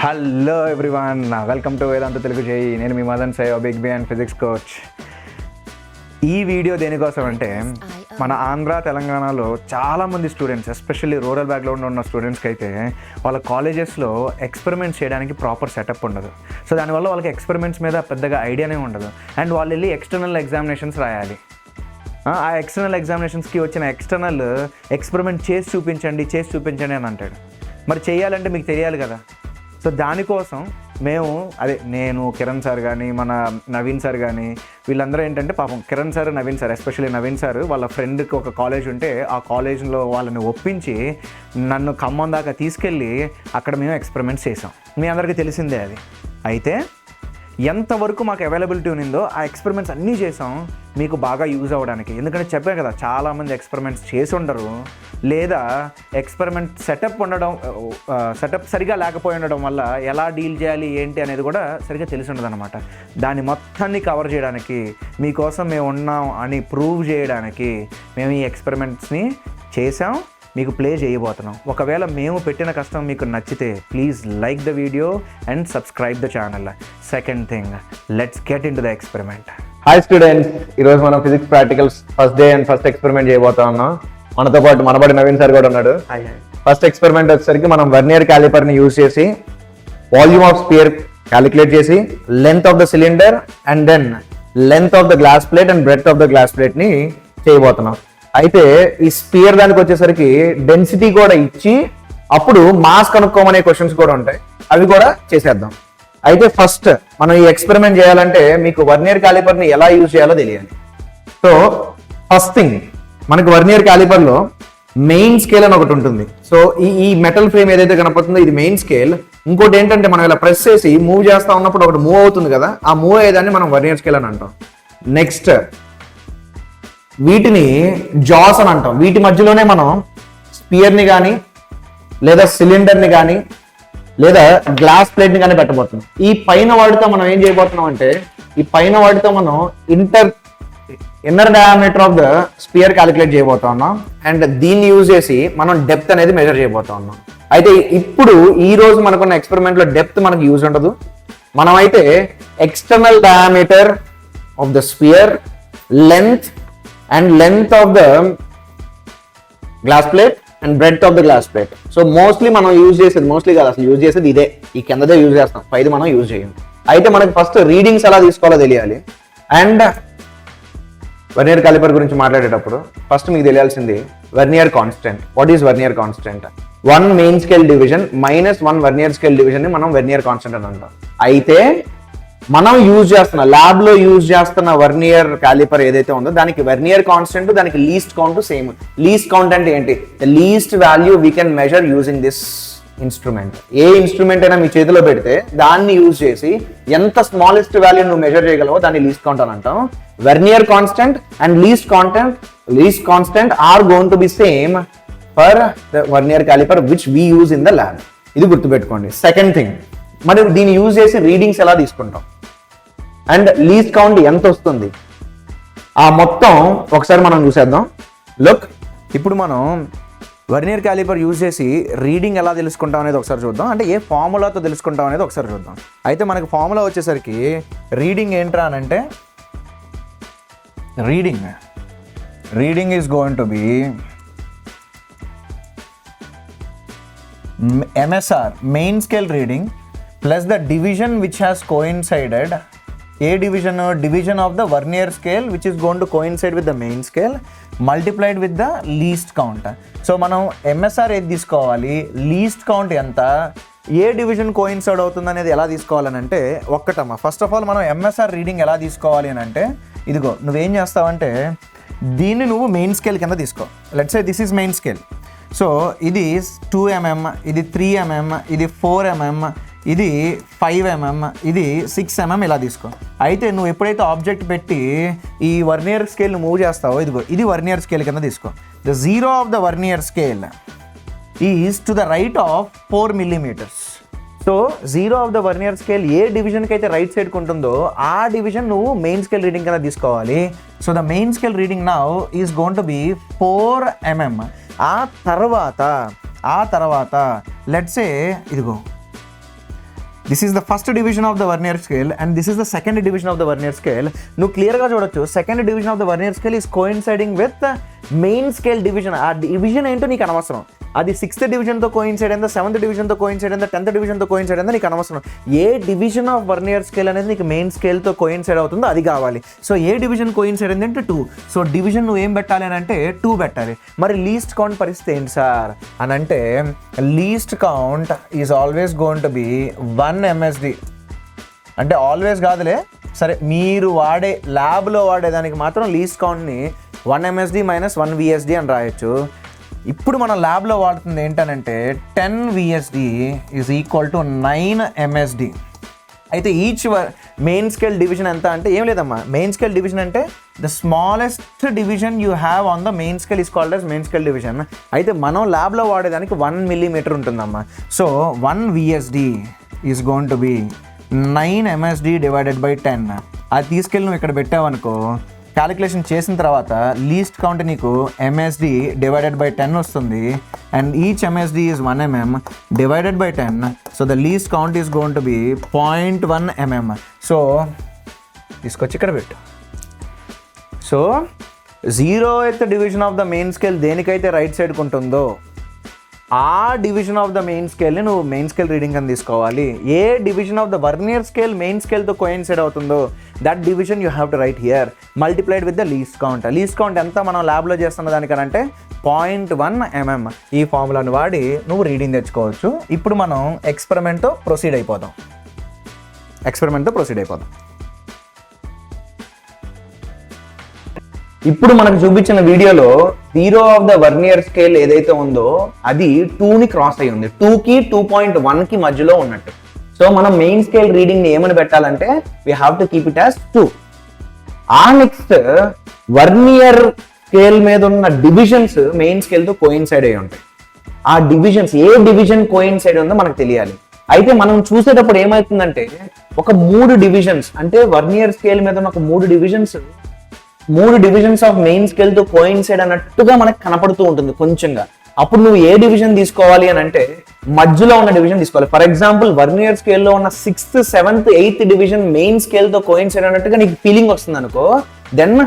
Hello everyone, welcome to Vedantu Telugu చేయి. నేను మీ Madan Sai, big B and physics coach. ఈ వీడియో దేనికోసం అంటే మన ఆంధ్ర తెలంగాణలో చాలామంది స్టూడెంట్స్, ఎస్పెషల్లీ రూరల్ బ్యాక్గ్రౌండ్ ఉన్న స్టూడెంట్స్కి అయితే వాళ్ళ కాలేజెస్లో ఎక్స్పెరిమెంట్స్ చేయడానికి ప్రాపర్ సెటప్ ఉండదు. సో దానివల్ల వాళ్ళకి ఎక్స్పెరిమెంట్స్ మీద పెద్దగా ఐడియానే ఉండదు. అండ్ వాళ్ళు వెళ్ళి ఎక్స్టర్నల్ ఎగ్జామినేషన్స్ రాయాలి. ఆ ఎక్స్టర్నల్ ఎగ్జామినేషన్స్కి వచ్చిన ఎక్స్టర్నల్ ఎక్స్పెరిమెంట్ చేసి చూపించండి అని అంటాడు. మరి చేయాలంటే మీకు తెలియాలి కదా. సో దానికోసం నేను కిరణ్ సార్ కానీ మన నవీన్ సార్ కానీ వీళ్ళందరూ ఏంటంటే, పాపం Kiran sir, Naveen sir, especially Naveen sir వాళ్ళ ఫ్రెండ్కి ఒక కాలేజ్ ఉంటే ఆ కాలేజ్లో వాళ్ళని ఒప్పించి నన్ను ఖమ్మం దాకా తీసుకెళ్ళి అక్కడ మేము ఎక్స్పెరిమెంట్స్ చేసాం. మీ అందరికీ తెలిసిందే అది. అయితే ఎంతవరకు మాకు అవైలబిలిటీ ఉన్నిందో ఆ ఎక్స్పెరిమెంట్స్ అన్నీ చేసాం మీకు బాగా యూజ్ అవ్వడానికి. ఎందుకంటే చెప్పాను కదా, చాలామంది ఎక్స్పెరిమెంట్స్ చేసి ఉండరు, లేదా ఎక్స్పెరిమెంట్ సెటప్ సరిగా లేకపోయి ఉండడం వల్ల ఎలా డీల్ చేయాలి ఏంటి అనేది కూడా సరిగ్గా తెలిసి ఉండదు అనమాట. దాన్ని మొత్తాన్ని కవర్ చేయడానికి, మీకోసం మేము ఉన్నాం అని ప్రూవ్ చేయడానికి మేము ఈ ఎక్స్పెరిమెంట్స్ని చేసాం, మీకు ప్లే చేయబోతున్నాం. ఒకవేళ మేము పెట్టిన కష్టం మీకు నచ్చితే please like the video and subscribe the channel. Second thing, let's get in to the experiment. Hi students, ఈరోజు మనం physics practicals first day and first experiment చేయబోతా ఉన్నాం. మనతో పాటు మనబడి నవీన్ సార్ కూడా ఉన్నాడు. ఫస్ట్ ఎక్స్పెరిమెంట్ వచ్చేసరికి మనం వర్నియర్ క్యాలిపర్ని యూజ్ చేసి వాల్యూమ్ ఆఫ్ స్పియర్ క్యాలిక్యులేట్ చేసి length of the cylinder and then length of the glass plate and breadth of the glass ప్లేట్ని చేయబోతున్నాం. అయితే ఈ స్పియర్ దానికి వచ్చేసరికి డెన్సిటీ కూడా ఇచ్చి అప్పుడు మాస్ కనుక్కోమనే క్వశ్చన్స్ కూడా ఉంటాయి, అవి కూడా చేసేద్దాం. అయితే ఫస్ట్ మనం ఈ ఎక్స్పెరిమెంట్ చేయాలంటే మీకు వర్నియర్ క్యాలిపర్ని ఎలా యూజ్ చేయాలో తెలియాలి. సో ఫస్ట్ థింగ్, మనకి వర్నియర్ క్యాలిపర్లో మెయిన్ స్కేల్ అని ఒకటి ఉంటుంది. సో ఈ మెటల్ ఫ్రేమ్ ఏదైతే కనపడుతుందో ఇది మెయిన్ స్కేల్. ఇంకోటి ఏంటంటే మనం ఇలా ప్రెస్ చేసి మూవ్ చేస్తా ఉన్నప్పుడు ఒకటి మూవ్ అవుతుంది కదా, ఆ మూవ్ అయ్యేదాన్ని మనం వర్నియర్ స్కేల్ అని అంటాం. నెక్స్ట్ వీటిని జాస్ అని అంటాం. వీటి మధ్యలోనే మనం స్పియర్ని కానీ లేదా సిలిండర్ని కానీ లేదా గ్లాస్ ప్లేట్ని కానీ పెట్టబోతున్నాం. ఈ పైన వాటితో మనం ఏం చేయబోతున్నాం అంటే, ఈ పైన వాటితో మనం inner diameter of the spear calculate చేయబోతా ఉన్నాం. అండ్ దీన్ని యూజ్ చేసి మనం డెప్త్ అనేది మెజర్ చేయబోతా ఉన్నాం. అయితే ఇప్పుడు ఈ రోజు మనకున్న ఎక్స్పెరిమెంట్ లో డెప్త్ మనకు యూజ్ ఉండదు. మనం అయితే external diameter of the spear, length of the glass plate and breadth of the glass plate. So mostly మనం యూజ్ చేసేది ఇదే, ఈ కిందదే యూజ్ చేస్తాం, పైది మనం యూజ్ చేయం. అయితే మనకి ఫస్ట్ రీడింగ్స్ ఎలా తీసుకోవాలో తెలియాలి. అండ్ వర్నియర్ క్యాలిపర్ గురించి మాట్లాడేటప్పుడు ఫస్ట్ మీకు తెలియాల్సింది vernier constant. What is vernier constant? 1 main scale division -1 vernier scale division ని మనం వర్నియర్ కాన్స్టెంట్ అని అంటాం. అయితే మనం ల్యాబ్ లో యూజ్ చేస్తున్న వర్నియర్ క్యాలిపర్ ఏదైతే ఉందో దానికి వర్నియర్ కాన్స్టెంట్, దానికి least count same. Least count అంటే ఏంటి? The least value we can measure using this instrument. ఏ ఇన్స్ట్రుమెంట్ అయినా మీ చేతిలో పెడితే దాన్ని యూజ్ చేసి ఎంత స్మాలెస్ట్ వాల్యూ నువ్వు మెజర్ చేయగలవో దాన్ని లీస్ట్ కౌంట్ అని అంటాం. Vernier constant and least constant are going to be same for the vernier calliper which we use in the lab. ఇది గుర్తుపెట్టుకోండి. సెకండ్ థింగ్, మరి దీన్ని యూజ్ చేసి రీడింగ్స్ ఎలా తీసుకుంటాం అండ్ లీస్ట్ కౌంట్ ఎంత వస్తుంది, ఆ మొత్తం ఒకసారి మనం చూసేద్దాం. లుక్, ఇప్పుడు మనం వర్నియర్ క్యాలిపర్ యూజ్ చేసి రీడింగ్ ఎలా తెలుసుకుంటాం అనేది ఒకసారి చూద్దాం. అంటే ఏ ఫార్ములాతో తెలుసుకుంటాం అనేది ఒకసారి చూద్దాం. అయితే మనకి ఫార్ములా వచ్చేసరికి రీడింగ్ ఏంట్రా అని అంటే, reading is going to B MSR, main scale reading, plus the division which has coincided. A division of the vernier scale which is going to coincide with the main scale multiplied with the least count. So మనం MSR ఏది తీసుకోవాలి, least count ఎంత, ఏ division coincide అవుతుంది అనేది ఎలా తీసుకోవాలని అంటే ఒక్కటమ్మా. First of all మనం MSR రీడింగ్ ఎలా తీసుకోవాలి అని అంటే, ఇదిగో నువ్వేం చేస్తావంటే దీన్ని నువ్వు మెయిన్ స్కేల్ కింద తీసుకో. Let's say this is main scale. So ఇది 2 mm, ఇది 3 mm, ఇది 4 mm, ఇది 5 mm, ఇది 6 mm ఇలా తీసుకో. అయితే నువ్వు ఎప్పుడైతే ఆబ్జెక్ట్ పెట్టి ఈ వర్నియర్ స్కేల్ని మూవ్ చేస్తావో, ఇదిగో ఇది వర్నియర్ స్కేల్ కింద తీసుకో. The zero of the vernier scale is to the right of 4 millimeters. So zero of the vernier scale ఏ డివిజన్కి అయితే రైట్ సైడ్కి ఉంటుందో ఆ డివిజన్ నువ్వు మెయిన్ స్కేల్ రీడింగ్ కింద తీసుకోవాలి. So the main scale reading now is going to be 4 mm. ఆ తర్వాత లెట్స్ సే ఇదిగో this is the first division of the vernier scale and this is the second division of the vernier scale. నువ్వు క్లియర్గా చూడొచ్చు second division of the vernier scale is coinciding with main scale division. ఆ division ఏంటో నీకు అనవసరం. అది 6th డివిజన్తో coincide అయిందా, 7th డివిజన్తో coincide అయిందా, 10th డివిజన్తో కోయిన్సైడ్ అయిందా నీకు అనవసరం. ఏ డివిజన్ ఆఫ్ వర్నియర్ స్కేల్ అనేది నీకు మెయిన్ స్కేల్తో కోయిన్సైడ్ అవుతుందో అది కావాలి. సో ఏ డివిజన్ కోయిన్సైడ్ అయింది అంటే 2. సో డివిజన్ నువ్వు ఏం పెట్టాలి అని అంటే 2 పెట్టాలి. మరి లీస్ట్ కౌంట్ పరిస్థితి ఏంటి సార్ అని అంటే least count is always going to B 1 MSD. అంటే ఆల్వేస్ కాదులే, సరే మీరు వాడే ల్యాబ్లో వాడేదానికి మాత్రం లీస్ట్ కౌంట్ని 1 MSD - 1 VSD అని రాయొచ్చు. ఇప్పుడు మనం ల్యాబ్లో వాడుతుంది ఏంటనంటే 10 VSD is equal to 9 MSD. అయితే ఈచ్ మెయిన్ స్కేల్ డివిజన్ ఎంత అంటే ఏం లేదమ్మా, మెయిన్ స్కేల్ డివిజన్ అంటే the smallest division you have on the main scale is called as main scale division. అయితే మనం ల్యాబ్లో వాడేదానికి 1 millimeter ఉంటుందమ్మా. So 1 VSD is going to B 9 MSD divided by 10. అది తీసుకెళ్ళి నువ్వు ఇక్కడ పెట్టావనుకో, క్యాలిక్యులేషన్ చేసిన తర్వాత లీస్ట్ కౌంట్ నీకు MSD డివైడెడ్ బై 10 వస్తుంది. And each MSD is 1 mm divided by 10. So the least count is going to be 0.1 mm. So తీసుకొచ్చి ఇక్కడ పెట్టు. So 0th division of the main scale దేనికైతే రైట్ సైడ్కి ఉంటుందో ఆ డివిజన్ ఆఫ్ ద మెయిన్ స్కేల్ని నువ్వు మెయిన్ స్కేల్ రీడింగ్ అని తీసుకోవాలి. ఏ division of the vernier scale main స్కేల్తో కోయిన్సైడ్ అవుతుందో that division you have to write here multiplied with the least count. Least count ఎంత మనం ల్యాబ్లో చేస్తున్న దానికనంటే 0.1 mm. ఈ ఫార్ములాను వాడి నువ్వు రీడింగ్ తెచ్చుకోవచ్చు. ఇప్పుడు మనం ఎక్స్పెరిమెంట్తో ప్రొసీడ్ అయిపోదాం. ఇప్పుడు మనకు చూపించిన వీడియోలో 0 ఆఫ్ ద వర్నియర్ స్కేల్ ఏదైతే ఉందో అది 2ని క్రాస్ అయ్యి ఉంది. 2కి 2.1కి మధ్యలో ఉన్నట్టు. సో మనం మెయిన్ స్కేల్ రీడింగ్ని ఏమని పెట్టాలంటే we have to keep it as 2. ఆ నెక్స్ట్ వర్నియర్ స్కేల్ మీద ఉన్న డివిజన్స్ మెయిన్ స్కేల్తో కోయిన్సైడ్ అయ్యి ఉంటాయి. ఆ డివిజన్స్ ఏ డివిజన్ కోయిన్సైడ్ ఉందో మనకు తెలియాలి. అయితే మనం చూసేటప్పుడు ఏమవుతుందంటే ఒక 3 డివిజన్స్ అంటే వర్నియర్ స్కేల్ మీద ఉన్న ఒక 3 డివిజన్స్ ఆఫ్ మెయిన్ స్కేల్ తో కోయిన్సైడ్ అన్నట్టుగా మనకు కనపడుతూ ఉంటుంది కొంచెంగా. అప్పుడు నువ్వు ఏ డివిజన్ తీసుకోవాలి అని అంటే మధ్యలో ఉన్న డివిజన్ తీసుకోవాలి. ఫర్ ఎగ్జాంపుల్ వర్నియర్ స్కేల్లో ఉన్న 6th, 7th, 8th division main scale తో కోయిన్సైడ్ అన్నట్టుగా నీకు ఫీలింగ్ వస్తుంది అనుకో, దెన్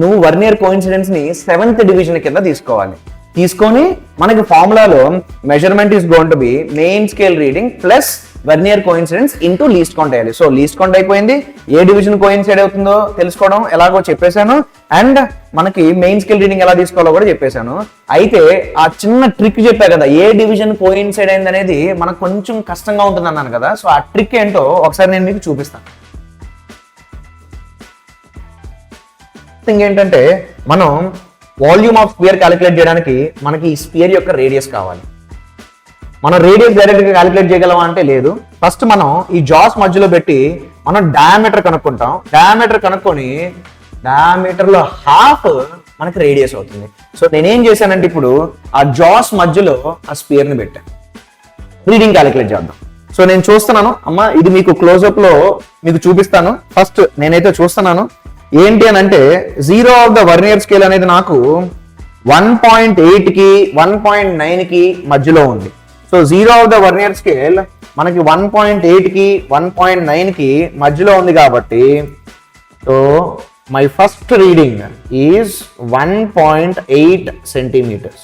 నువ్వు వర్నియర్ కోయిన్సిడెన్స్ ని 7th డివిజన్ కింద తీసుకోవాలి. తీసుకొని మనకి ఫార్ములాలో measurement is going to be main scale reading plus vernier coincidence into least count అయ్యాలి. సో లీస్ట్ కౌంట్ అయిపోయింది. ఏ డివిజన్ కోయిన్సైడ్ అవుతుందో తెలుసుకోవడం ఎలాగో చెప్పేశాను. అండ్ మనకి మెయిన్ స్కేల్ రీడింగ్ ఎలా తీసుకోవాలో కూడా చెప్పేశాను. అయితే ఆ చిన్న ట్రిక్ చెప్పా కదా, ఏ డివిజన్ కోయిన్సైడ్ అయింది అనేది మనకు కొంచెం కష్టంగా ఉంటుంది అన్నాను కదా. సో ఆ ట్రిక్ ఏంటో ఒకసారి నేను మీకు చూపిస్తాను. థింగ్ ఏంటంటే మనం వాల్యూమ్ ఆఫ్ స్పియర్ క్యాలిక్యులేట్ చేయడానికి మనకి ఈ స్పియర్ యొక్క రేడియస్ కావాలి. మనం రేడియస్ డైరెక్ట్ గా క్యాలిక్యులేట్ చేయగలమా అంటే లేదు. ఫస్ట్ మనం ఈ జాస్ మధ్యలో పెట్టి మనం డయామీటర్ కనుక్కుంటాం. డయామీటర్ కనుక్కొని డయామీటర్ లో హాఫ్ మనకి రేడియస్ అవుతుంది. సో నేనేం చేశానంటే ఇప్పుడు ఆ జాస్ మధ్యలో ఆ స్పియర్ ని పెట్టాను. రీడింగ్ క్యాలిక్యులేట్ చేద్దాం. సో నేను చూస్తున్నాను అమ్మా, ఇది మీకు క్లోజ్అప్ లో మీకు చూపిస్తాను. ఫస్ట్ నేనైతే చూస్తున్నాను ఏంటి అని అంటే 0 ఆఫ్ ద వర్నియర్ స్కేల్ అనేది నాకు 1.8 కి 1.9 కి మధ్యలో ఉంది. So 0 of the vernier scale మనకి 1.8 కి 1.9 కి మధ్యలో ఉంది కాబట్టి so my first reading is 1.8 centimetres.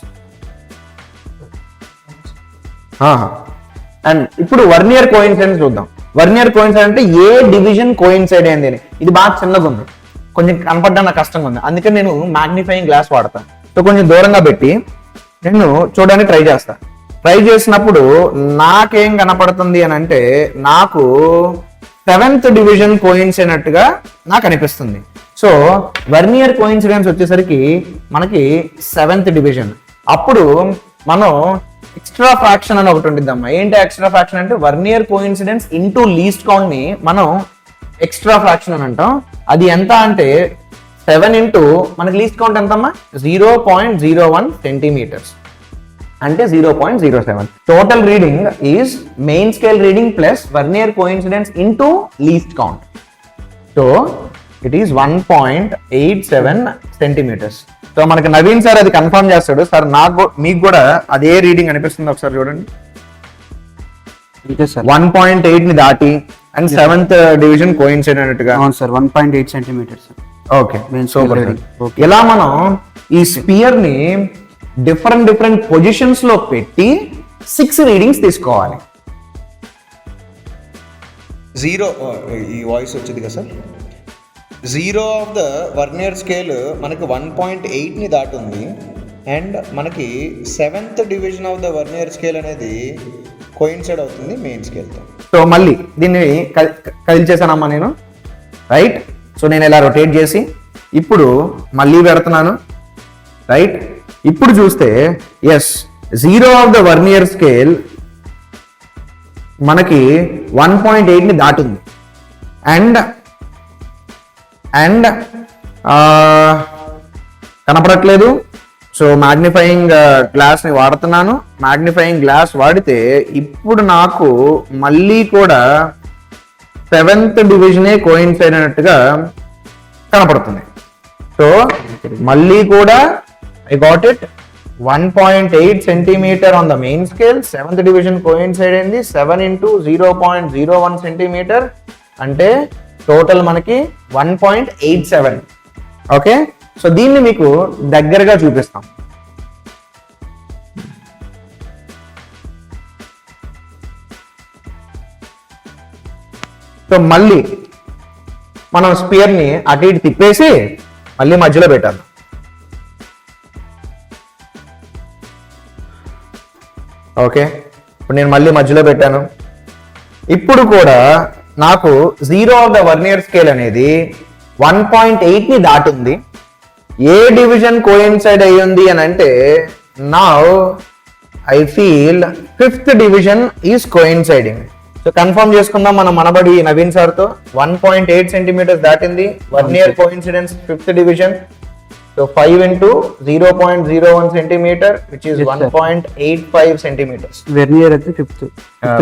And ఇప్పుడు వర్నియర్ కోయిన్సైడెన్స్ చూద్దాం. వర్నియర్ కోయిన్సైడ్ అంటే ఏ డివిజన్ కోయిన్సైడ్ అయింది అని. ఇది బాగా చిన్నగా ఉంది, కొంచెం కనపడడం నాకు కష్టంగా ఉంది, అందుకని నేను మ్యాగ్నిఫైయింగ్ గ్లాస్ వాడతాను. సో కొంచెం దూరంగా పెట్టి నేను చూడడానికి ట్రై చేస్తాను. ట్రై చేసినప్పుడు నాకేం కనపడుతుంది అని అంటే నాకు 7th డివిజన్ కోయిన్సైడ్ అయినట్టుగా నాకు అనిపిస్తుంది. సో వర్నియర్ కోయిన్సిడెన్స్ వచ్చేసరికి మనకి 7th డివిజన్. అప్పుడు మనం ఎక్స్ట్రా ఫ్రాక్షన్ అని ఒకటి ఉంటుందమ్మా. ఏంటి ఎక్స్ట్రా ఫ్రాక్షన్ అంటే వర్నియర్ కోయిన్సిడెన్స్ ఇంటూ లీస్ట్ కౌంట్ ని మనం ఎక్స్ట్రా ఫ్రాక్షన్ అని అంటాం. అది ఎంత అంటే 7 ఇంటూ మనకి లీస్ట్ కౌంట్ ఎంతమ్మా 0.01 సెంటీమీటర్స్ అంటే 0.07. Total reading is main scale reading plus vernier coincidence into least count. So it is 1.87 centimetres. So మనకి నవీన్ సార్ అది కన్ఫర్మ్ చేస్తాడు. సార్ మీకు కూడా అదే రీడింగ్ అనిపిస్తుంది, ఒకసారి చూడండి. అంతే సార్. 1.8 ని దాటి అండ్ 7th డివిజన్ కోయిన్సైడ్ అన్నట్టుగా. అవును sir, 1.8 centimetres. Okay, Main super. scale reading. Okay. ఇలా మనం ఈ స్పియర్ ని డిఫరెంట్ పొజిషన్స్ లో పెట్టి 6 రీడింగ్స్ తీసుకోవాలి. జీరో ఈ వాయిస్ వచ్చింది కదా sir. Zero of the vernier scale మనకి 1.8ని దాటుంది అండ్ మనకి 7th division of the vernier scale అనేది కోయిన్సైడ్ అవుతుంది మెయిన్ స్కేల్తో. సో మళ్ళీ దీన్ని కదిలిచేసానమ్మా నేను, రైట్? సో నేను ఇలా రొటేట్ చేసి ఇప్పుడు మళ్ళీ పెడుతున్నాను, రైట్? ఇప్పుడు చూస్తే yes, zero of the vernier scale మనకి 1.8ని దాటుంది అండ్ కనపడట్లేదు. సో మ్యాగ్నిఫైయింగ్ గ్లాస్ని వాడుతున్నాను. మ్యాగ్నిఫైయింగ్ గ్లాస్ వాడితే ఇప్పుడు నాకు మళ్ళీ కూడా 7th డివిజనే కోయిన్సైడ్ అయినట్టుగా కనపడుతుంది. సో మళ్ళీ కూడా I got it. 1.8 centimetre on the main scale, 7th division coincide అయింది. 7 into 0.01 సెంటీమీటర్ అంటే టోటల్ మనకి 1.87. ఓకే, సో దీన్ని మీకు దగ్గరగా చూపిస్తాం. సో మళ్ళీ మనం స్పియర్ని అటు ఇటు తిప్పేసి మళ్ళీ మధ్యలో పెట్టాలి. ఓకే, ఇప్పుడు నేను మళ్ళీ మధ్యలో పెట్టాను. ఇప్పుడు కూడా నాకు zero of the vernier scale అనేది 1.8ని దాటుంది. ఏ డివిజన్ కోయిన్సైడ్ అయ్యింది అని అంటే now I feel 5th division is coinciding. So confirm చేసుకుందాం మనం మనబడి నవీన్ సార్తో. 1.8 సెంటీమీటర్స్ దాటింది, vernier coincidence 5th division. So 5 into 0.01 centimetre which is 1.85 centimetres. Vernier అయితే 5th.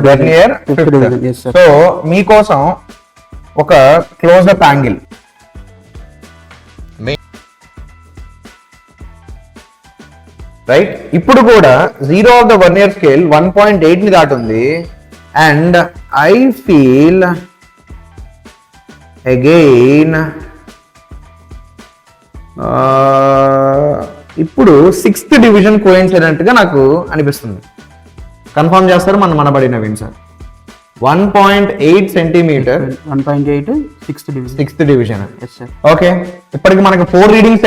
Vernier 5th. Yes, sir. So మీకోసం ఒక క్లోజ్అప్ యాంగిల్. రైట్, ఇప్పుడు కూడా zero of the vernier scale 1.8ని దాటుంది అండ్ ఐ ఫీల్ అగైన్ ఇప్పుడు 6th డివిజన్ కోయిన్సైడెంట్ గా నాకు అనిపిస్తుంది. కన్ఫర్మ్ చేస్తారు ManaBadi Naveen sir. 1.8 centimetre, 1.8 6th division. 6th division. Yes, sir. Okay, ఇప్పటికి మనకి 4 రీడింగ్స్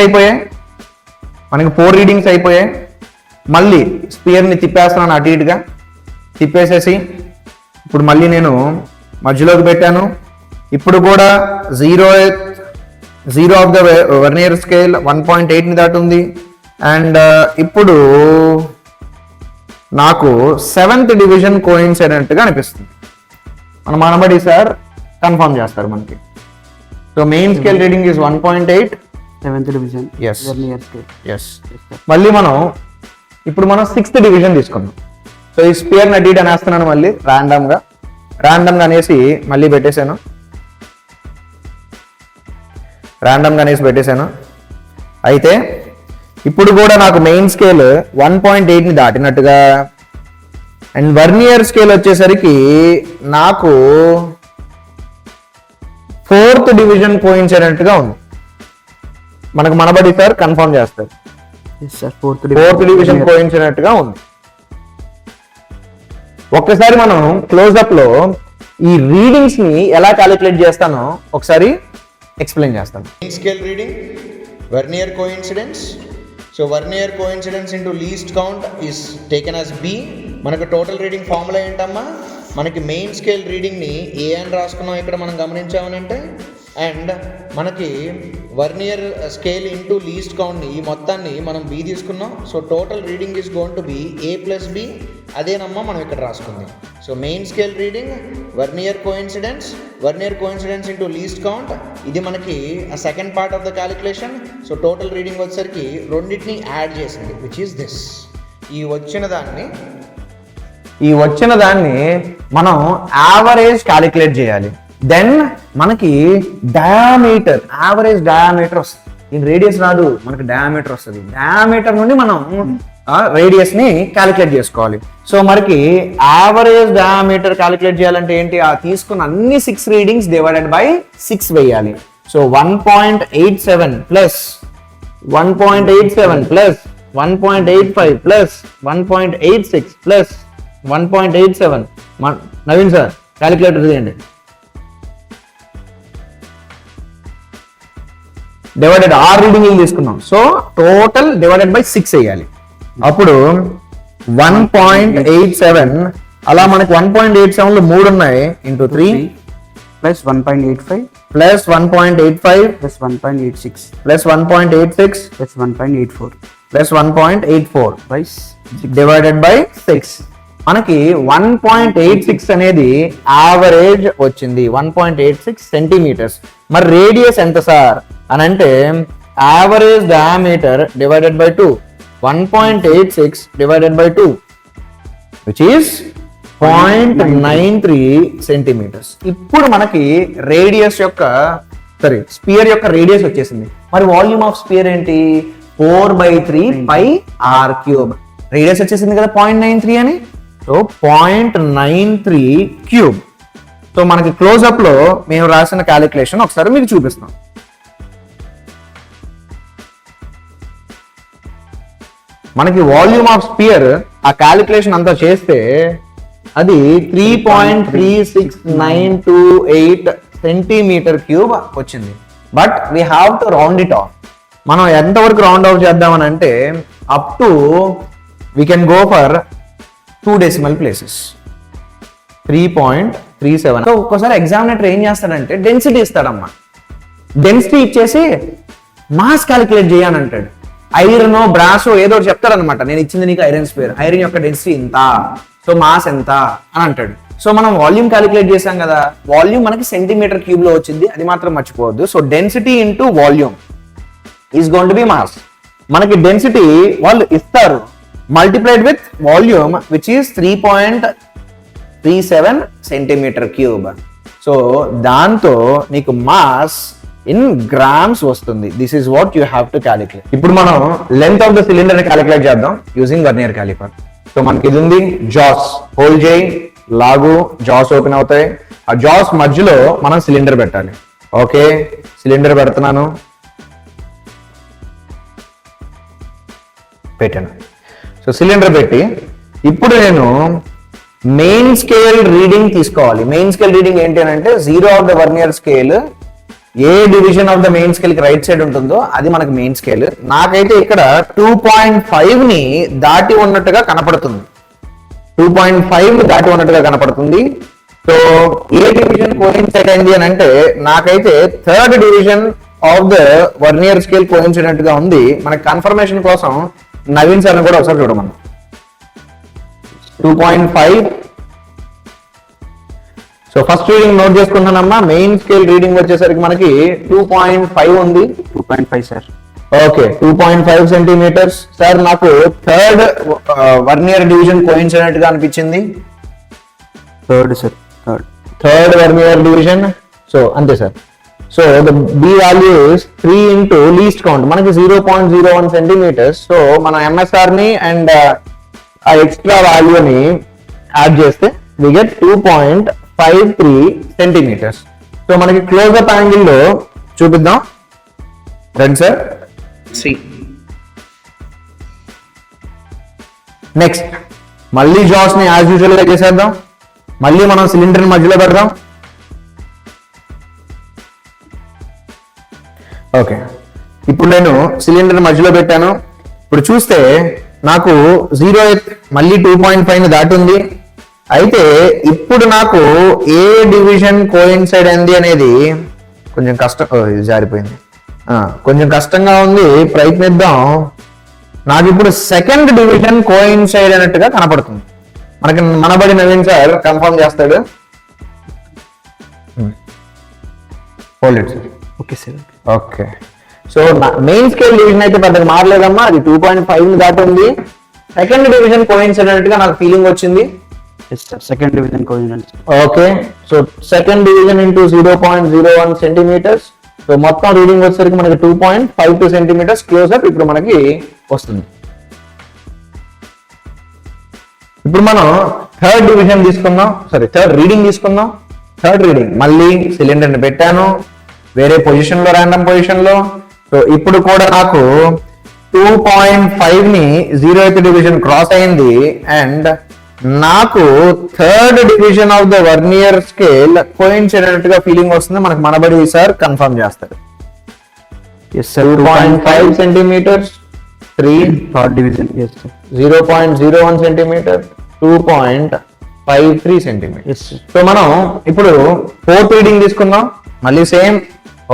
అయిపోయాయి. మళ్ళీ స్పియర్ని తిప్పేస్తున్నాను అటు ఇటుగా. తిప్పేసేసి ఇప్పుడు మళ్ళీ నేను మధ్యలోకి పెట్టాను. ఇప్పుడు కూడా zero of the vernier scale 1.8ని దాటుంది అండ్ ఇప్పుడు నాకు 7th డివిజన్ కోయిన్సైడెంట్ గా అనిపిస్తుంది. మనబడి సార్ కన్ఫర్మ్ చేస్తారు మనకి. So main scale reading is 1.8, 7th division. Yes. Vernier scale. Yes. మళ్ళీ ఇప్పుడు మనం 6th డివిజన్ తీసుకున్నాం. సో ఈ స్పియర్ ని అటు ఇటు అనేస్తున్నాను మళ్ళీ ర్యాండమ్ గా అనేసి మళ్ళీ పెట్టేశాను. అయితే ఇప్పుడు కూడా నాకు మెయిన్ స్కేల్ 1.8ని దాటినట్టుగా అండ్ వర్నియర్ స్కేల్ వచ్చేసరికి నాకు 4th డివిజన్ కోయిన్సైడెంట్ గా ఉంది. మనబడి సార్ కన్ఫర్మ్ చేస్తారు. Yes, sir. 4th division coincident గా ఉంది. ఒక్కసారి మనం క్లోజ్అప్ లో ఈ రీడింగ్స్ ని ఎలా క్యాలిక్యులేట్ చేస్తానో ఒకసారి ఎక్స్ప్లెయిన్ చేస్తాను. Main scale reading, vernier coincidence. So vernier coincidence into least count is taken as B. మనకు టోటల్ రీడింగ్ ఫార్ములా ఏంటమ్మా? మనకి మెయిన్ స్కేల్ రీడింగ్ని ఏ అని రాసుకున్నాం ఇక్కడ మనం గమనించామనంటే, అండ్ మనకి వర్నియర్ స్కేల్ ఇంటూ లీస్ట్ కౌంట్ని ఈ మొత్తాన్ని మనం బి తీసుకున్నాం. So total reading is going to be A plus B. అదేనమ్మా మనం ఇక్కడ రాసుకుంది. So main scale reading, vernier coincidence into least count, ఇది మనకి ఆ second part of the calculation. So total reading వచ్చేసరికి రెండింటిని యాడ్ చేసింది విచ్ ఈస్ దిస్. ఈ వచ్చిన దాన్ని మనం యావరేజ్ క్యాలిక్యులేట్ చేయాలి. దెన్ మనకి యావరేజ్ డయామీటర్ వస్తుంది. దీని రేడియస్ రాదు, మనకి డయామీటర్ వస్తుంది. డయామీటర్ నుండి మనం రేడియస్ని క్యాలిక్యులేట్ చేసుకోవాలి. సో మనకి యావరేజ్ డయామీటర్ క్యాలిక్యులేట్ చేయాలంటే ఏంటి, ఆ తీసుకున్న అన్ని 6 రీడింగ్స్ డివైడెడ్ బై 6 వేయాలి. So 1.87 plus 1.87 plus 1.85 plus 1.86 plus 1.87. Naveen sir calculator చేయండి. డివైడెడ్ 6 రీడింగ్ తీసుకున్నాం. సో టోటల్ డివైడెడ్ బై 6 వేయాలి. అప్పుడు 1.87 అలా మనకి 1.87 లో 3 ఉన్నాయి into 3 plus 1.85 plus 1.85 plus 1.86 plus 1.86 plus 1.84 plus 1.84 by divided by 6. మనకి 1.86 అనేది యావరేజ్ వచ్చింది, 1.86 సెంటీమీటర్స్. మరి రేడియస్ ఎంత సార్ అని అంటే average diameter divided by 2, 1.86 divided by 2 which is 0.93 centimetres. ఇప్పుడు మనకి రేడియస్ యొక్క స్పియర్ యొక్క రేడియస్ వచ్చేసింది. మరి వాల్యూమ్ ఆఫ్ స్పియర్ ఏంటి, 4/3 పై ఆర్ క్యూబ్. రేడియస్ వచ్చేసింది కదా 0.93 అని. So 0.93 cube. సో మనకి క్లోజ్అప్ లో మేము రాసిన క్యాలిక్యులేషన్ ఒకసారి మీకు చూపిస్తాం. మనకి వాల్యూమ్ ఆఫ్ స్పియర్ ఆ క్యాలిక్యులేషన్ అంతా చేస్తే అది 3.36928 సెంటీమీటర్ క్యూబ్ వచ్చింది. But we have to round it of. మనం ఎంతవరకు రౌండ్ ఆఫ్ చేద్దామని అంటే up to we can go for 2 decimal places, 3.37. So ఒక్కోసారి ఎగ్జామినేటర్ ఏం చేస్తాడంటే డెన్సిటీ ఇస్తాడమ్మా. డెన్సిటీ ఇచ్చేసి మాస్ క్యాలిక్యులేట్ చేయని అంటాడు. ఐరన్ బ్రాస్ ఏదో ఒకటి చెప్తారనమాట. నేను ఇచ్చింది నీకు ఐరన్ స్పియర్, ఐరన్ యొక్క డెన్సిటీ ఇంత, సో మాస్ ఎంత అని అంటాడు. సో మనం వాల్యూమ్ క్యాలిక్యులేట్ చేసాం కదా, వాల్యూమ్ మనకి సెంటీమీటర్ క్యూబ్ లో వచ్చింది, అది మాత్రం మర్చిపోవద్దు. So density into volume is going to be mass. మనకి డెన్సిటీ వాళ్ళు ఇస్తారు multiplied with volume which is 3.37 centimetre cube. So దాంతో నీకు మాస్ ఇన్ గ్రామ్స్ వస్తుంది. This is what you have to calculate. ఇప్పుడు మనం లెంత్ ఆఫ్ ద సిలిండర్ ని calculate చేద్దాం యూజింగ్ వర్నియర్ క్యాలిపర్. సో మనకి ఇది ఉంది, జాస్ హోల్డ్ చేయి, లాగు, జాస్ ఓపెన్ అవుతాయి. ఆ జాస్ మధ్యలో మనం సిలిండర్ పెట్టాలి. ఓకే, సిలిండర్ పెడుతున్నాను, పెట్టాను. సో సిలిండర్ పెట్టి ఇప్పుడు నేను మెయిన్ స్కేల్ రీడింగ్ తీసుకోవాలి. మెయిన్ స్కేల్ రీడింగ్ ఏంటి అని అంటే 0 ఆఫ్ ద వర్నియర్ స్కేల్, ఏ division of the main scale కి రైట్ సైడ్ ఉంటుందో అది మనకు మెయిన్ స్కేల్. నాకైతే ఇక్కడ 2.5 ని దాటి ఉన్నట్టుగా కనపడుతుంది. 2.5 దాటి ఉన్నట్టుగా కనపడుతుంది. సో ఏ డివిజన్ కోయిన్సైడ్ అయింది అని అంటే నాకైతే 3rd division of the vernier scale coincide గా ఉంది. మనకి కన్ఫర్మేషన్ కోసం నవీన్ సార్ కూడా ఒకసారి చూడమన్నా. 2.5. సో ఫస్ట్ రీడింగ్ నోట్ చేసుకుంటానమ్మా. మెయిన్ స్కేల్ రీడింగ్ వచ్చేసరికి మనకి 2.5 ఉంది. 2.5 సార్. Okay, 2.5 centimetres. సార్ నాకు 3rd వర్నియర్ డివిజన్ కోయిన్సైడెంట్ గా అనిపించింది. 3rd sir, 3rd vernier division. So అంతే sir. So the B value is 3 into least count. మనకి 0.01 సెంటీమీటర్స్. సో మనం ఎంఎస్ఆర్ ని అండ్ ఆ ఎక్స్ట్రా వాల్యూని యాడ్ చేస్తే వి గెట్ 2.53 సెంటీమీటర్స్. సో మనకి క్లోజ్అప్ యాంగిల్ లో చూపిద్దాం. రండి సార్. నెక్స్ట్ మళ్ళీ జాస్ ని యాజ్ యూజువల్ గా చేసేద్దాం. మళ్ళీ మనం సిలిండర్ మధ్యలో పెడదాం. ఓకే, ఇప్పుడు నేను సిలిండర్ మధ్యలో పెట్టాను. ఇప్పుడు చూస్తే నాకు 0 మళ్ళీ 2.5 దాటి ఉంది. అయితే ఇప్పుడు నాకు ఏ డివిజన్ కోయిన్సైడ్ అయింది అనేది కొంచెం కష్టం. ఇది జారిపోయింది, కొంచెం కష్టంగా ఉంది, ప్రయత్నిద్దాం. నాకు ఇప్పుడు 2nd డివిజన్ కోయిన్సైడ్ అయినట్టుగా కనపడుతుంది. మనకి మనబడి నవీన్ సార్ కన్ఫర్మ్ చేస్తాడు. Hold it sir. Okay sir. Okay, so main scale division అయితే పెద్దగా మారలేదమ్మా, అది 2.5 దాటి ఉంది. 2nd డివిజన్ కోయిన్సైడెంట్ గా నాకు ఫీలింగ్ వచ్చింది. Second division coincident. Okay, so 2nd division into 0.01 centimetres. So మొత్తం రీడింగ్ వచ్చేసరికి మనకి 2.52 సెంటీమీటర్స్ క్లోజ్అప్ ఇప్పుడు మనకి వస్తుంది. ఇప్పుడు మనం థర్డ్ డివిజన్ తీసుకుందాం, థర్డ్ రీడింగ్ తీసుకుందాం. థర్డ్ రీడింగ్ మళ్ళీ సిలిండర్ని పెట్టాను వేరే పొజిషన్లో, ర్యాండమ్ పొజిషన్లో. సో ఇప్పుడు కూడా నాకు 2.5 ని 0th డివిజన్ క్రాస్ అయింది. అండ్ నాకు third division of the vernier scale coincident గా ఫీలింగ్ వస్తుంది. మనకు మనబడి సార్ కన్ఫర్మ్ చేస్తారు. Yes sir. 2.5 centimetres 3 third division. Yes sir. 0.01 centimetre 2.53 centimetre. Yes sir. So మనం ఇప్పుడు ఫోర్త్ రీడింగ్ తీసుకుందాం. మళ్ళీ same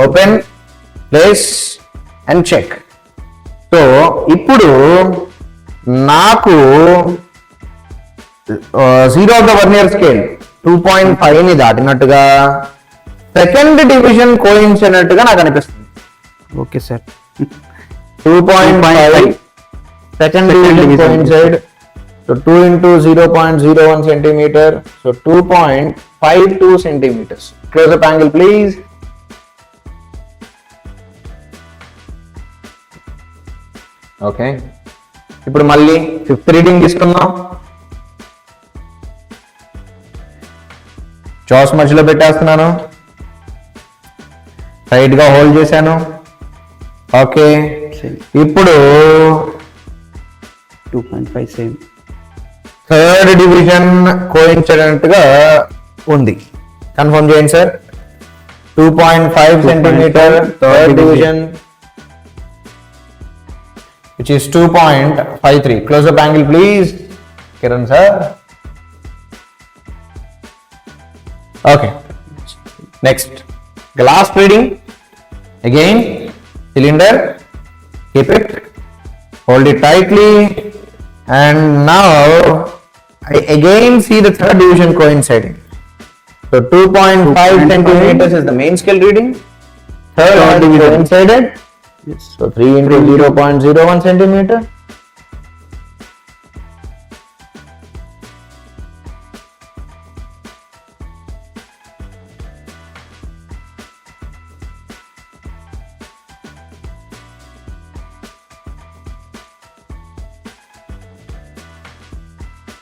open place and check. So ఇప్పుడు నాకు 0 ఆఫ్ ద వర్నియర్ స్కేల్ 2.5 ని దాటినట్టుగా సెకండ్ డివిజన్ కోయిన్సిడెంట్ గా నాకు అనిపిస్తుంది. Okay sir. 2.5 second division coincide. So 2 into 0.01 centimeter. So 2.52 centimeters. Close up angle, please. Okay. ఇప్పుడు మళ్ళీ ఫిఫ్త్ రీడింగ్ తీసుకుందాం. జాస్ మధ్యలో పెట్టేస్తున్నాను, టైట్ గా హోల్డ్ చేశాను. ఓకే, ఇప్పుడు 2.5 సేమ్. థర్డ్ డివిజన్ కోయిన్సిడెంట్ గా ఉంది. కన్ఫర్మ్ చేయండి sir. 2.5 centimetre third division which is 2.53. Close up angle, please. Kiran sir. Okay. Next, glass reading. Again, cylinder. Keep it. Hold it tightly. And now I again see the third division coinciding. So 2.5 centimeters is the main scale reading. Third division coincided. Yes. So 3 into 0.01 centimeter.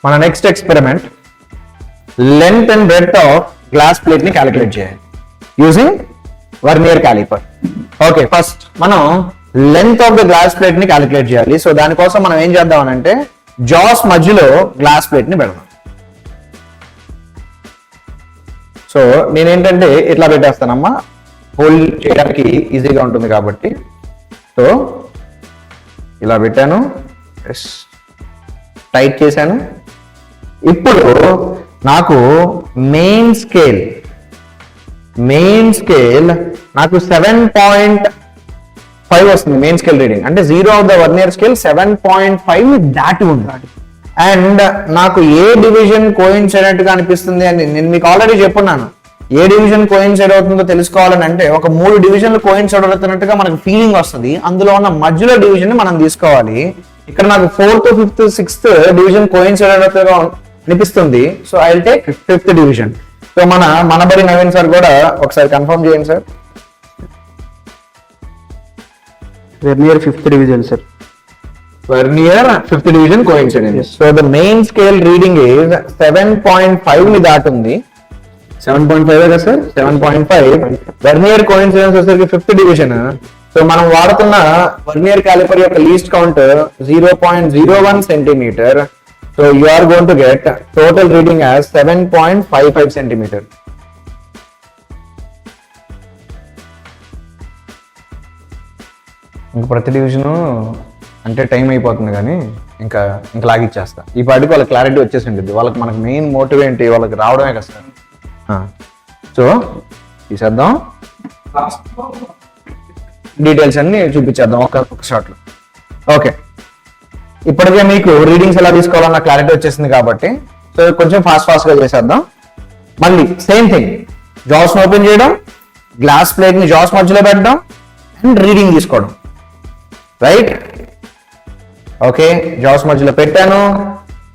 మన next experiment length and breadth of glass plate ని calculate చేయాలి using vernier calliper. Okay, first మనం length of the glass plate ని calculate చేయాలి. So దానికోసం మనం ఏం చేద్దాం అంటే జాస్ మధ్యలో గ్లాస్ ప్లేట్ ని పెడదాం. సో నేనేంటంటే ఇట్లా పెట్టేస్తానమ్మా, హోల్డ్ చేయడానికి ఈజీగా ఉంటుంది కాబట్టి. సో ఇలా పెట్టాను, టైట్ చేశాను. ఇప్పుడు నాకు మెయిన్ స్కేల్ నాకు 7.5 వస్తుంది. మెయిన్ స్కేల్ రీడింగ్ అంటే 0 ఆఫ్ ద వర్నియర్ స్కేల్ 7.5 దాటి ఉంది. అండ్ నాకు ఏ డివిజన్ కోయిన్సైడెంట్ గా అనిపిస్తుంది అని నేను మీకు ఆల్రెడీ చెప్పున్నాను. ఏ డివిజన్ కోయిన్సైడ్ అవుతుందో తెలుసుకోవాలని అంటే ఒక 3 డివిజన్లు కోయిన్సైడ్ అవుతున్నట్టుగా మనకు ఫీలింగ్ వస్తుంది. అందులో ఉన్న మధ్యలో డివిజన్ మనం తీసుకోవాలి. ఇక్కడ నాకు 4th, 5th, 6th division coincide అవుతుందిగా అనిపిస్తుంది. So I will take 5th division. So Manabadi Naveen sir కూడా ఒకసారి కన్ఫర్మ్ చేయండి sir. Vernier 5th division sir. Vernier 5th division coincidence. So the main scale reading is 7.5 ని దాటుంది. 7.5 కదా సార్? 7.5. వర్నియర్ కోయిన్సిడెన్స్ వచ్చేసరికి 5th division. So మనం వాడుతున్న వర్నియర్ క్యాలిపర్ యొక్క least count 0.01 centimetre. So you are going to get total reading as 7.55 centimetre. ఇంక ప్రతి division అంటే time అయిపోతుంది కానీ ఇంకా లాగిచ్చేస్తా. ఈ పాటికి వాళ్ళకి క్లారిటీ వచ్చేసి ఉంటుంది. వాళ్ళకి మనకు మెయిన్ మోటివ్ ఏంటి, వాళ్ళకి రావడమే కదా సార్. సో తీసేద్దాం, డీటెయిల్స్ అన్ని చూపించేద్దాం ఒక షాట్లో. ఓకే, ఇప్పటికే మీకు రీడింగ్స్ ఎలా తీసుకోవాలన్న క్లారిటీ వచ్చేసింది కాబట్టి సో కొంచెం ఫాస్ట్గా చేసేద్దాం. మళ్ళీ సేమ్ థింగ్, జాస్ ఓపెన్ చేయడం, గ్లాస్ ప్లేట్ని జాస్ మధ్యలో పెట్టడం అండ్ రీడింగ్ తీసుకోవడం. రైట్? ఓకే, జాస్ మధ్యలో పెట్టాను,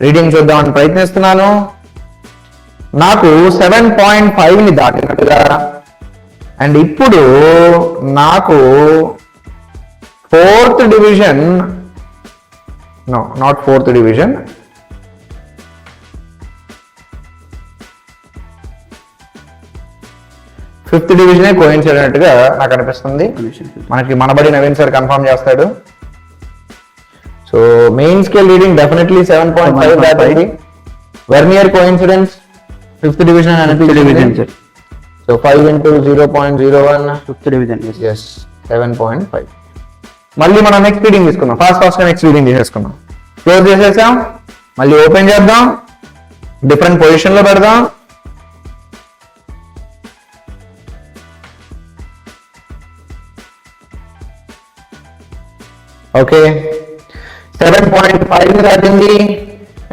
రీడింగ్ చూద్దామని ప్రయత్నిస్తున్నాను. నాకు 7.5 ని దాటినట్టుగా. అండ్ ఇప్పుడు నాకు 4th division, no not 4th division, fifth డివిజనే కోయిన్సిడెంట్ గా నాకు అనిపిస్తుంది. మనకి మనబడి నవీన్ సార్ కన్ఫర్మ్ చేస్తాడు. So main scale reading definitely 7.5 దాటింది. Vernier coincidence fifth division division sir. So 5 into 0.01 fifth division. Yes 7.5. మళ్ళీ మనం నెక్స్ట్ రీడింగ్ తీసుకుందాం. ఫాస్ట్ గా నెక్స్ట్ రీడింగ్ తీసేసుకుందాం. క్లోజ్ చేసేసాం. మళ్ళీ ఓపెన్ చేద్దాం. డిఫరెంట్ పొజిషన్ లో పెడదాం. ఓకే 7.5 దాటింది.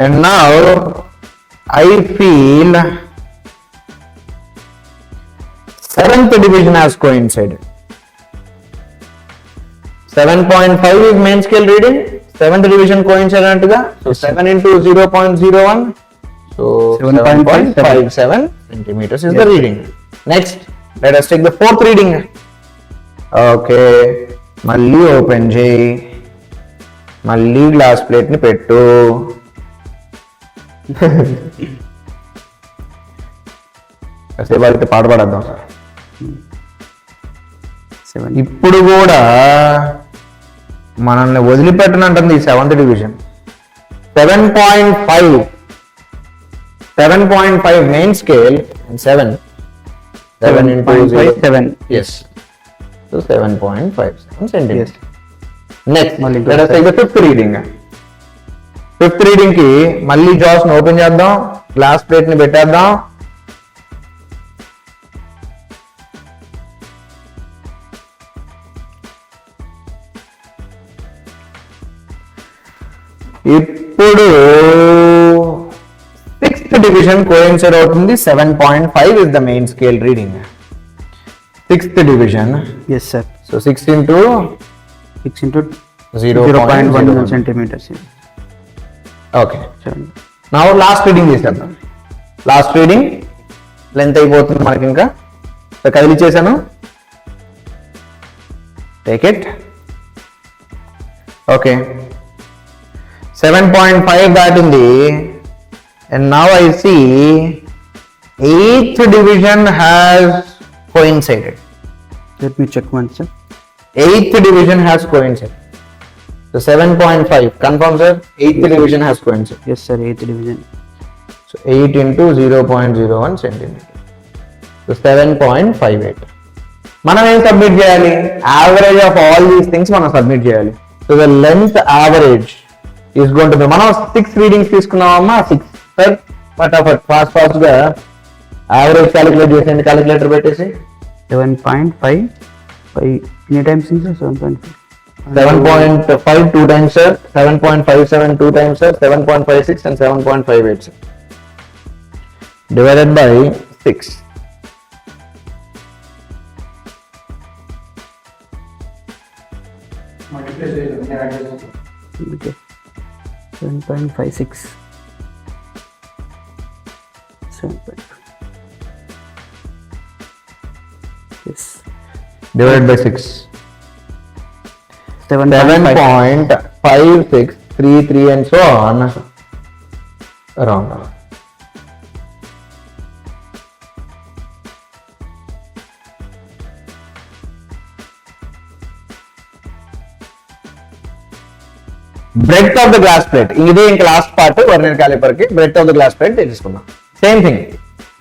And now I feel seventh division has coincided. 7.5 is main scale reading. Seventh division coincident గా. So 7 into 0.01. So 7.57 centimeters is the reading. Next, let us take the fourth reading. Okay, మళ్ళీ open చేయి. మళ్ళీ glass plate ని పెట్టు. కాసేపు అయితే పాట పాడేద్దాం sir. 7. ఇప్పుడు కూడా మనల్ని వదిలిపెట్టనంటుంది ఈ seventh division. 7.5 main scale 7 into 7. yes, so 7.57 centimeters. Next, మళ్ళీ let us take the fifth reading. Fifth reading కి మళ్ళీ జాస్ ని ఓపెన్ చేద్దాం. గ్లాస్ ప్లేట్ ని పెట్టేద్దాం. ఇప్పుడు సిక్స్త్ డివిజన్ కోయిన్సైడ్ అవుతుంది. 7.5 is the main scale reading. Sixth division. Yes sir. So 6 into 6 into 0.1 centimeters. Okay. నా లాస్ట్ రీడింగ్ తీసేద్దాం. లాస్ట్ రీడింగ్ లెంత్ అయిపోతుంది మనకి. ఇంకా కదిలిచ్చేసాను. Take it. ఓకే 7.5 దాటింది. And now I see eighth division has coincided. Let me check once, sir. Eighth division has coincided. So 7.5. Confirm, sir. Eighth division has coincided. Yes, sir. 8th division. So 8 into 0.01 centimeter. So 7.58. మనం ఏం submit చేయాలి? Average of all these things మనం submit చేయాలి. So the length average is going to B, మనం 6 readings తీసుకున్నామమ్మా. 6 sir ఫటాఫట్ fast గా average calculate చేసేయండి. Calculator పెట్టేసి 7.5. 5 many times, sir? 7.5. 7.5 2 times, sir. 7.57 2 times, sir. 7.56 and 7.58, sir. Divided by 6. Okay. 7.56. 7.5. Yes. Divided by 6. 7.5. 7.5633 and so on. Around. Breadth of the glass plate ఇది ఇంకా last part. వర్నియర్ calliper కి breadth of the glass plate తెలుసుకుందాం. Same thing,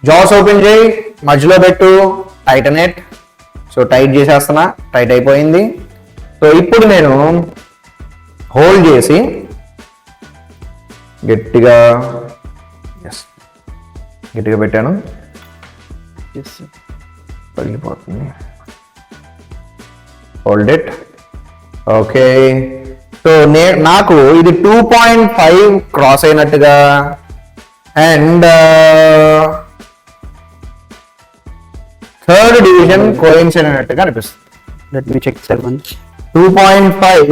Jos open చేయి, మధ్యలో పెట్టు, titanate. So tight చేసేస్తున్నా, tight అయిపోయింది. So ఇప్పుడు నేను హోల్డ్ చేసి గట్టిగా పెట్టాను. Yes, sir. పగిలిపోతుంది. Hold it. ఓకే. సో నాకు ఇది 2.5 క్రాస్ అయినట్టుగా అండ్ థర్డ్ డివిజన్ కోయిన్సైడ్ అయినట్టుగా అనిపిస్తుంది. Let me check, sir, once. 2.5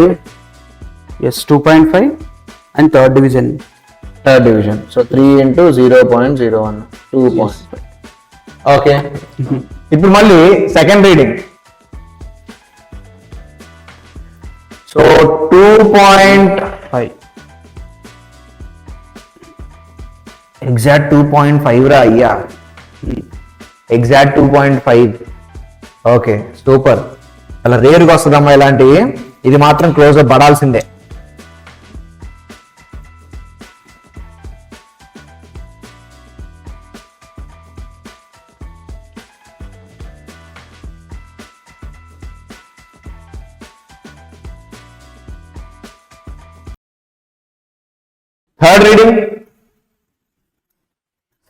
Yes, 2.5 and 3rd division. Third division. So 3 into 0.01 2.5. Okay. ఇప్పుడు మళ్ళీ సెకండ్ రీడింగ్. సో 2.5 ఎగ్జాక్ట్ 2.5 రా అయ్యా. Exact 2.5 okay super. అలా రేరుగా వస్తుందమ్మా ఇలాంటివి. ఇది మాత్రం క్లోజ్అప్ పడాల్సిందే. థర్డ్ రీడింగ్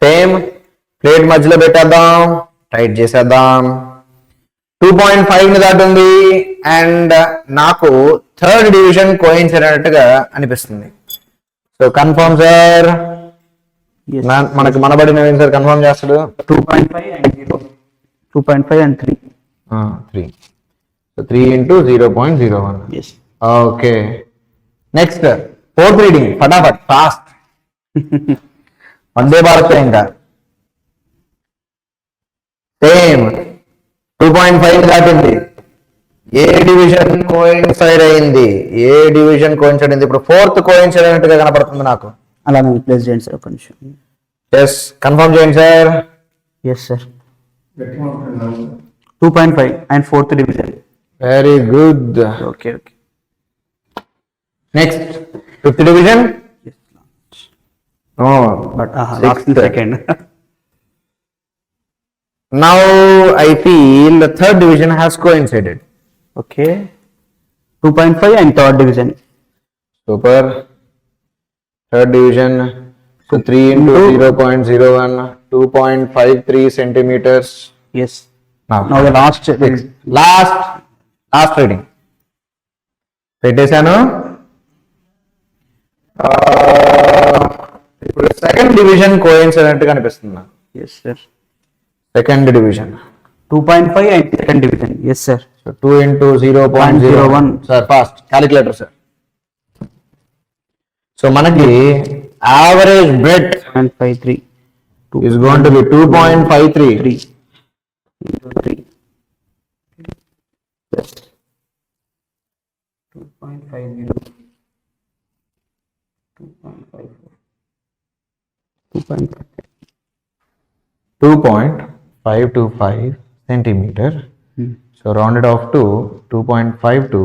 సేమ్ ప్లేట్ మధ్యలో పెట్టేద్దాం, టైట్ చేసేద్దాం. 2.5 ని దాటుంది అండ్ నాకు థర్డ్ డివిజన్ కోయిన్సిడెంట్ అనిపిస్తుంది. So confirm sir. మనకు మనబడిన సార్ కన్ఫర్మ్ చేస్తాడు. 2.5 and 0. 2.5 and 3. 3. So 3 into 0.01. Yes. Okay next fourth reading ఫటాఫట్ ఫాస్ట్. వందే భారత్ ఇంకా సేమ్ 2.5 దాటింది. ఏ డివిజన్ కోయిన్సైడ్ అయింది? ఏ డివిజన్ కోయిన్సైడ్ అయింది? ఇప్పుడు ఫోర్త్ కోయిన్సైడెంట్ గా కనపడుతుంది నాకు. అలానే ప్లేస్ చేయండి సార్ ఒక నిమిషం. ఎస్ కన్ఫర్మ్ చేయండి sir. Yes sir. 2.5 and 4th division. Very good. Okay. Next fifth division. But last in second. Now I feel the third division has coincided. Okay. 2.5 and 3rd division. Super. Third division. So 3 into 0.01, 2.53 centimeters. Yes. Now the last reading. పెట్టేశాను. ఇప్పుడు second division coincident గా అనిపిస్తుంది నాకు. Yes sir. Second division 2.5 and 2nd division. Yes sir. So 2 into 0.01 sir fast calculator sir. So మనకి average bread 2.53. is going to be 2.53. 3 into 3. Yes. 2.50. 2.54. 2.525 centimeter. So rounded off to 2.52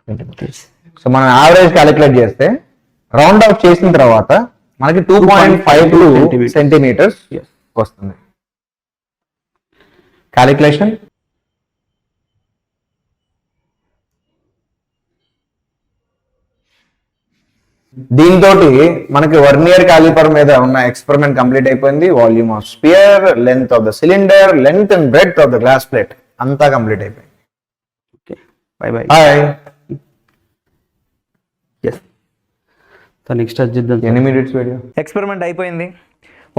centimeters. So మనం average calculate చేస్తే round of చేసిన తర్వాత మనకి 2.52 centimetres Yes. వస్తుంది. Calculation దీంతో మనకి వర్నియర్ calliper మీద ఉన్న ఎక్స్పెరిమెంట్ కంప్లీట్ అయిపోయింది. Volume of spear, length of the cylinder, length and breadth of the glass plate అంతా కంప్లీట్ అయిపోయింది. Okay. Bye. Hi. Yes. So next చేద్దాం. ఎన్ని మినిట్స్ వీడియో? ఎక్స్పెరిమెంట్ అయిపోయింది.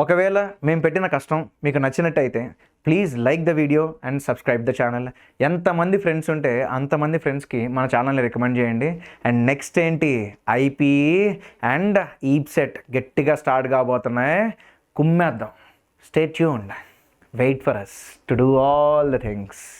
ఒకవేళ మేము పెట్టిన కష్టం మీకు నచ్చినట్టయితే please like the video and subscribe the channel. ఎంతమంది ఫ్రెండ్స్ ఉంటే అంతమంది ఫ్రెండ్స్కి మన ఛానల్ని రికమెండ్ చేయండి. అండ్ నెక్స్ట్ ఏంటి, ఐపీఈ అండ్ ఈప్సెట్ గట్టిగా స్టార్ట్ కాబోతున్నాయి. కుమ్మేద్దాం. Stay tuned. Wait for us to do all the things.